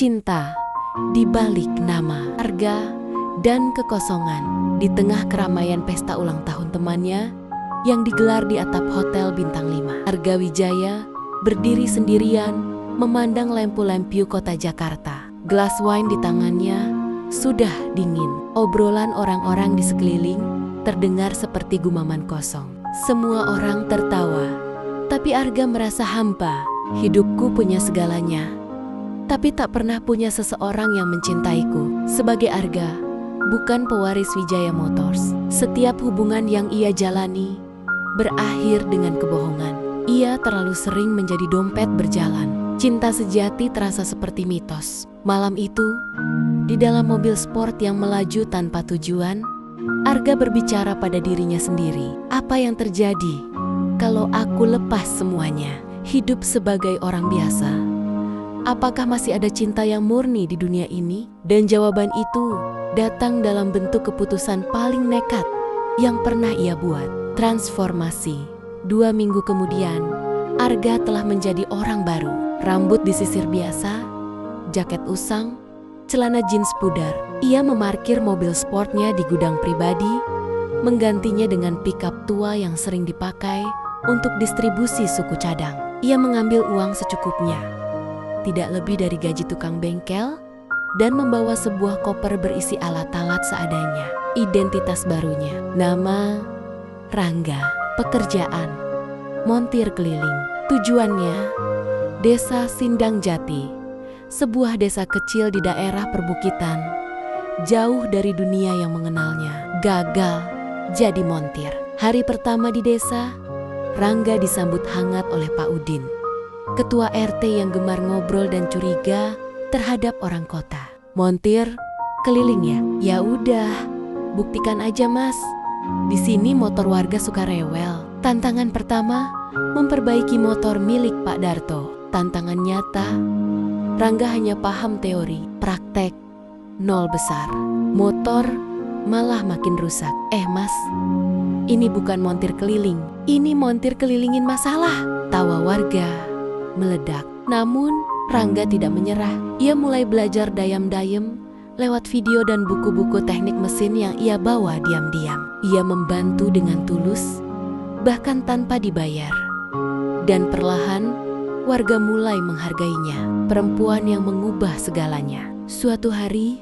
cinta di balik nama, harga, dan kekosongan. Di tengah keramaian pesta ulang tahun temannya yang digelar di atap Hotel Bintang 5, Arga Wijaya berdiri sendirian memandang lempu-lempu kota Jakarta. Gelas wine di tangannya sudah dingin. Obrolan orang-orang di sekeliling terdengar seperti gumaman kosong. Semua orang tertawa, tapi Arga merasa hampa. Hidupku punya segalanya, tapi tak pernah punya seseorang yang mencintaiku. Sebagai Arga, bukan pewaris Wijaya Motors, setiap hubungan yang ia jalani berakhir dengan kebohongan. Ia terlalu sering menjadi dompet berjalan. Cinta sejati terasa seperti mitos. Malam itu, di dalam mobil sport yang melaju tanpa tujuan, Arga berbicara pada dirinya sendiri. Apa yang terjadi kalau aku lepas semuanya? Hidup sebagai orang biasa. Apakah masih ada cinta yang murni di dunia ini? Dan jawaban itu datang dalam bentuk keputusan paling nekat yang pernah ia buat. Transformasi. 2 minggu kemudian, Arga telah menjadi orang baru. Rambut disisir biasa, jaket usang, celana jeans pudar. Ia memarkir mobil sportnya di gudang pribadi, menggantinya dengan pickup tua yang sering dipakai untuk distribusi suku cadang. Ia mengambil uang secukupnya, tidak lebih dari gaji tukang bengkel, dan membawa sebuah koper berisi alat-alat seadanya. Identitas barunya, nama Rangga, pekerjaan montir keliling. Tujuannya, Desa Sindang Jati, sebuah desa kecil di daerah perbukitan, jauh dari dunia yang mengenalnya. Gagal jadi montir. Hari pertama di desa, Rangga disambut hangat oleh Pak Udin, ketua RT yang gemar ngobrol dan curiga terhadap orang kota. Montir keliling ya? Ya udah, buktikan aja Mas. Di sini motor warga suka rewel. Tantangan pertama, memperbaiki motor milik Pak Darto. Tantangan nyata, Rangga hanya paham teori, praktek nol besar. Motor malah makin rusak. Mas, ini bukan montir keliling, ini montir kelilingin masalah. Tawa warga meledak. Namun Rangga tidak menyerah. Ia mulai belajar dayam-dayem lewat video dan buku-buku teknik mesin yang ia bawa diam-diam. Ia membantu dengan tulus, bahkan tanpa dibayar. Dan perlahan warga mulai menghargainya. Perempuan yang mengubah segalanya. Suatu hari,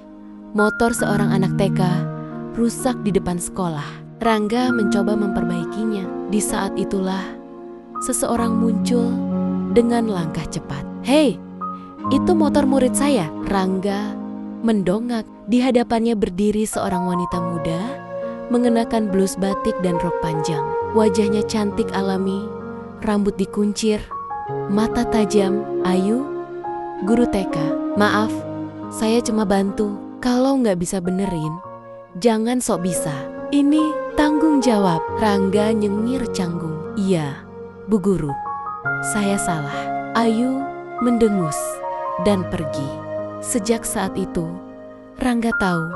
motor seorang anak TK rusak di depan sekolah. Rangga mencoba memperbaikinya. Di saat itulah, seseorang muncul dengan langkah cepat. "Hei, itu motor murid saya." Rangga mendongak. Di hadapannya berdiri seorang wanita muda, mengenakan blus batik dan rok panjang. Wajahnya cantik alami, rambut dikuncir, mata tajam. "Ayu, guru TK. Maaf, saya cuma bantu. Kalau nggak bisa benerin, jangan sok bisa. Ini tanggung jawab." Rangga nyengir canggung. "Iya, Bu Guru, saya salah." Ayu mendengus dan pergi. Sejak saat itu, Rangga tahu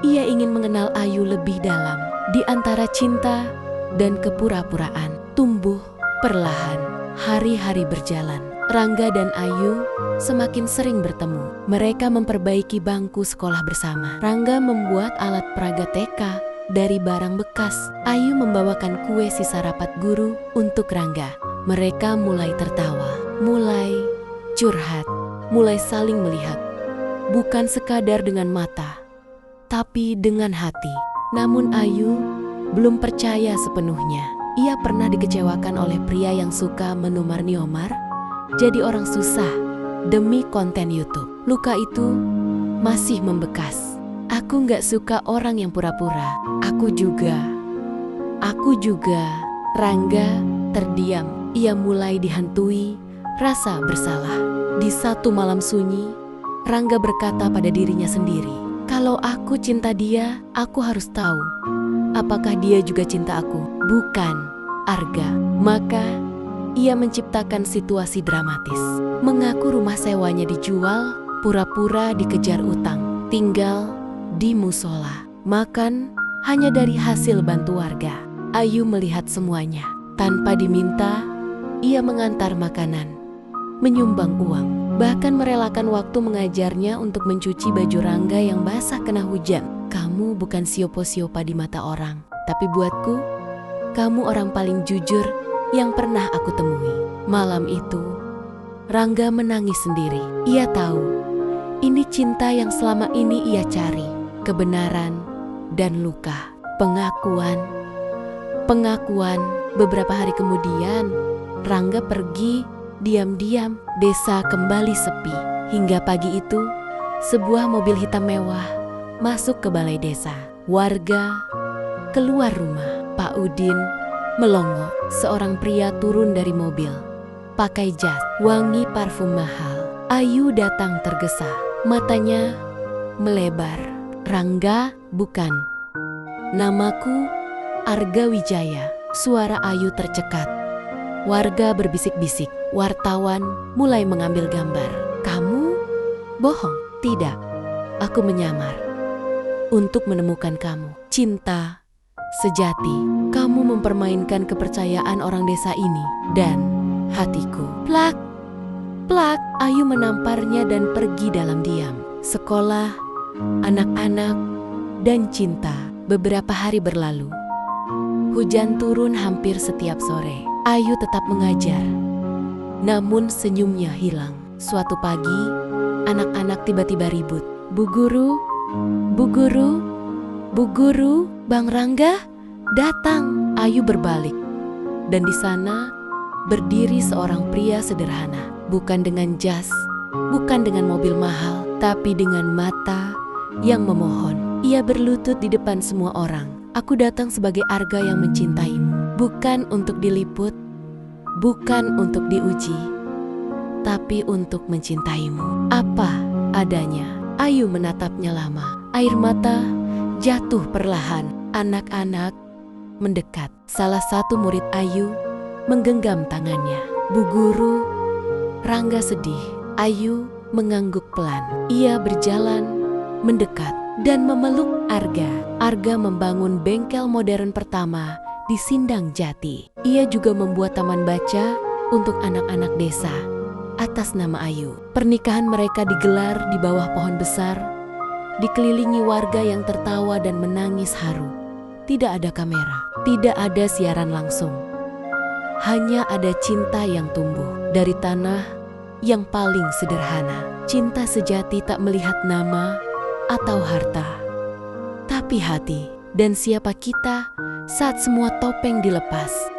ia ingin mengenal Ayu lebih dalam. Di antara cinta dan kepura-puraan, tumbuh perlahan. Hari-hari berjalan. Rangga dan Ayu semakin sering bertemu. Mereka memperbaiki bangku sekolah bersama. Rangga membuat alat peraga TK dari barang bekas. Ayu membawakan kue sisa rapat guru untuk Rangga. Mereka mulai tertawa, mulai curhat, mulai saling melihat. Bukan sekadar dengan mata, tapi dengan hati. Namun Ayu belum percaya sepenuhnya. Ia pernah dikecewakan oleh pria yang suka menumar-niomar, jadi orang susah demi konten YouTube. Luka itu masih membekas. "Aku gak suka orang yang pura-pura." Aku juga. Rangga terdiam. Ia mulai dihantui rasa bersalah. Di satu malam sunyi, Rangga berkata pada dirinya sendiri, "Kalau aku cinta dia, aku harus tahu apakah dia juga cinta aku, bukan Arga." Maka ia menciptakan situasi dramatis. Mengaku rumah sewanya dijual, pura-pura dikejar utang, tinggal di musola, makan hanya dari hasil bantu warga. Ayu melihat semuanya. Tanpa diminta, ia mengantar makanan, menyumbang uang. bahkan merelakan waktu mengajarnya untuk mencuci baju Rangga yang basah kena hujan. Kamu bukan siopo-siopa di mata orang, tapi buatku, kamu orang paling jujur yang pernah aku temui. Malam itu, Rangga menangis sendiri. Ia tahu, ini cinta yang selama ini ia cari. Kebenaran dan luka. Pengakuan. Beberapa hari kemudian, Rangga pergi diam-diam. Desa kembali sepi. Hingga pagi itu, sebuah mobil hitam mewah masuk ke balai desa. Warga keluar rumah. Pak Udin melongo. Seorang pria turun dari mobil, pakai jas, wangi parfum mahal. Ayu datang tergesa, matanya melebar. Rangga, bukan. Namaku Arga Wijaya. Suara Ayu tercekat. Warga berbisik-bisik. Wartawan mulai mengambil gambar. Kamu? Bohong. Tidak. Aku menyamar untuk menemukan kamu. Cinta sejati. Kamu mempermainkan kepercayaan orang desa ini dan hatiku. Plak. Plak. Ayu menamparnya dan pergi dalam diam. Sekolah, anak-anak, dan cinta. Beberapa hari berlalu. Hujan turun hampir setiap sore. Ayu tetap mengajar, namun senyumnya hilang. Suatu pagi, anak-anak tiba-tiba ribut. Bu guru, bu guru, bu guru, Bang Rangga datang. Ayu berbalik, dan di sana berdiri seorang pria sederhana. Bukan dengan jas, bukan dengan mobil mahal, tapi dengan mata yang memohon. Ia berlutut di depan semua orang. Aku datang sebagai Arga yang mencintaimu, bukan untuk diliput, bukan untuk diuji, tapi untuk mencintaimu apa adanya. Ayu menatapnya lama. Air mata jatuh perlahan. Anak-anak mendekat. Salah satu murid Ayu menggenggam tangannya. Bu guru. Rangga sedih. Ayu mengangguk pelan. Ia berjalan mendekat dan memeluk Arga. Arga membangun bengkel modern pertama di Sindang Jati. Ia juga membuat taman baca untuk anak-anak desa atas nama Ayu. Pernikahan mereka digelar di bawah pohon besar, dikelilingi warga yang tertawa dan menangis haru. Tidak ada kamera, tidak ada siaran langsung. Hanya ada cinta yang tumbuh dari tanah yang paling sederhana. Cinta sejati tak melihat nama atau harta, tapi hati. Dan siapa kita saat semua topeng dilepas?